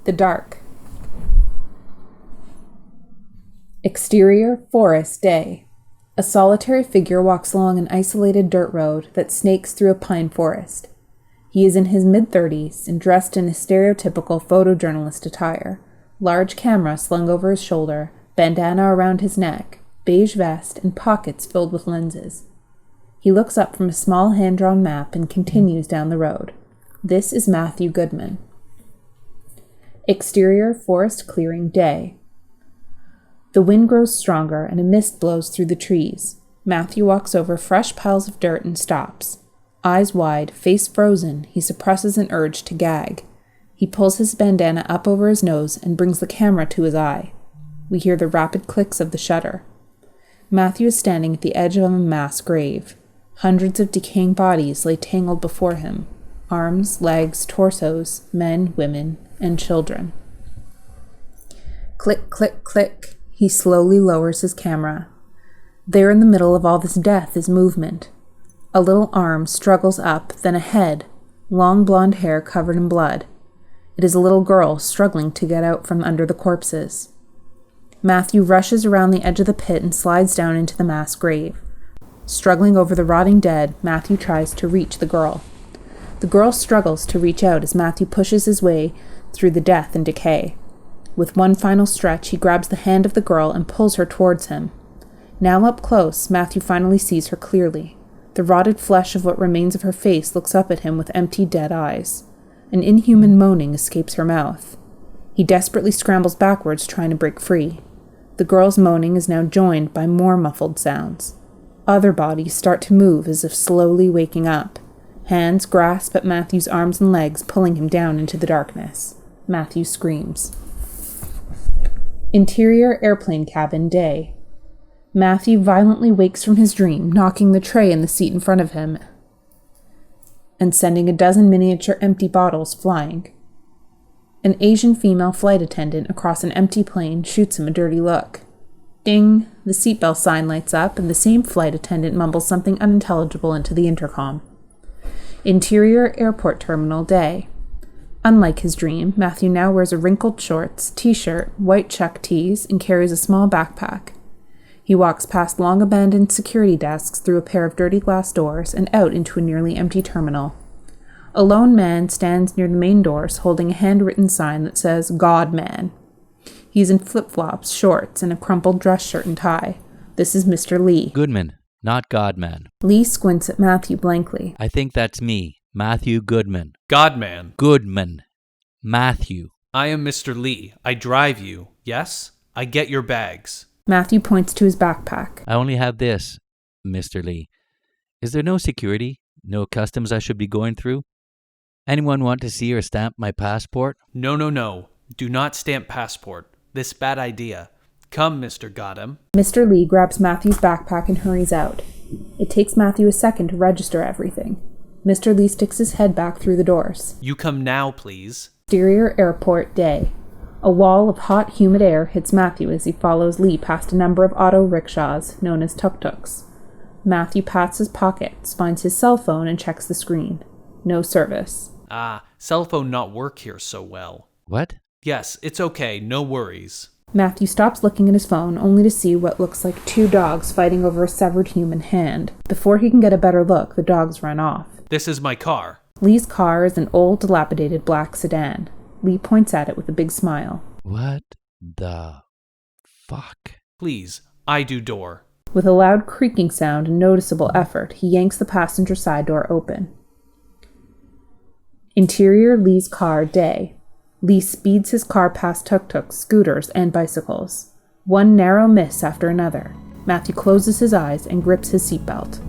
The dark. Exterior, forest, day. A solitary figure walks along an isolated dirt road that snakes through a pine forest. He is in his mid-30s and dressed in a stereotypical photojournalist attire, large camera slung over his shoulder, bandana around his neck, beige vest, and pockets filled with lenses. He looks up from a small hand-drawn map and continues down the road. This is Mathew Goodman. Exterior, forest clearing, day. The wind grows stronger and a mist blows through the trees. Mathew walks over fresh piles of dirt and stops. Eyes wide, face frozen, he suppresses an urge to gag. He pulls his bandana up over his nose and brings the camera to his eye. We hear the rapid clicks of the shutter. Mathew is standing at the edge of a mass grave. Hundreds of decaying bodies lay tangled before him. Arms, legs, torsos, men, women, and children. Click, click, click. He slowly lowers his camera. There in the middle of all this death is movement. A little arm struggles up, then a head, long blonde hair covered in blood. It is a little girl struggling to get out from under the corpses. Mathew rushes around the edge of the pit and slides down into the mass grave. Struggling over the rotting dead, Mathew tries to reach the girl. The girl struggles to reach out as Mathew pushes his way through the death and decay. With one final stretch, he grabs the hand of the girl and pulls her towards him. Now up close, Mathew finally sees her clearly. The rotted flesh of what remains of her face looks up at him with empty, dead eyes. An inhuman moaning escapes her mouth. He desperately scrambles backwards, trying to break free. The girl's moaning is now joined by more muffled sounds. Other bodies start to move as if slowly waking up. Hands grasp at Mathew's arms and legs, pulling him down into the darkness. Mathew screams. Interior airplane cabin, day. Mathew violently wakes from his dream, knocking the tray in the seat in front of him and sending a dozen miniature empty bottles flying. An Asian female flight attendant across an empty plane shoots him a dirty look. Ding! The seatbelt sign lights up, and the same flight attendant mumbles something unintelligible into the intercom. Interior airport terminal, day. Unlike his dream, Mathew now wears a wrinkled shorts, t-shirt, white check tees, and carries a small backpack. He walks past long-abandoned security desks through a pair of dirty glass doors and out into a nearly empty terminal. A lone man stands near the main doors holding a handwritten sign that says, God Man. He's in flip-flops, shorts, and a crumpled dress shirt and tie. This is Mr. Lee. Goodman, not Godman. Lee squints at Mathew blankly. I think that's me, Mathew Goodman. Godman. Goodman. Mathew. I am Mr. Lee. I drive you. Yes? I get your bags. Mathew points to his backpack. I only have this, Mr. Lee. Is there no security? No customs I should be going through? Anyone want to see or stamp my passport? No. Do not stamp passport. This bad idea. Come, Mr. Gotham. Mr. Lee grabs Mathew's backpack and hurries out. It takes Mathew a second to register everything. Mr. Lee sticks his head back through the doors. You come now, please. Exterior airport, day. A wall of hot, humid air hits Mathew as he follows Lee past a number of auto rickshaws, known as tuk-tuks. Mathew pats his pockets, finds his cell phone, and checks the screen. No service. Cell phone not work here so well. What? Yes, it's okay, no worries. Mathew stops looking at his phone, only to see what looks like two dogs fighting over a severed human hand. Before he can get a better look, the dogs run off. This is my car. Lee's car is an old, dilapidated black sedan. Lee points at it with a big smile. What the fuck? Please, I do door. With a loud creaking sound and noticeable effort, he yanks the passenger side door open. Interior Lee's car, day. Lee speeds his car past tuk-tuks, scooters, and bicycles. One narrow miss after another. Mathew closes his eyes and grips his seatbelt.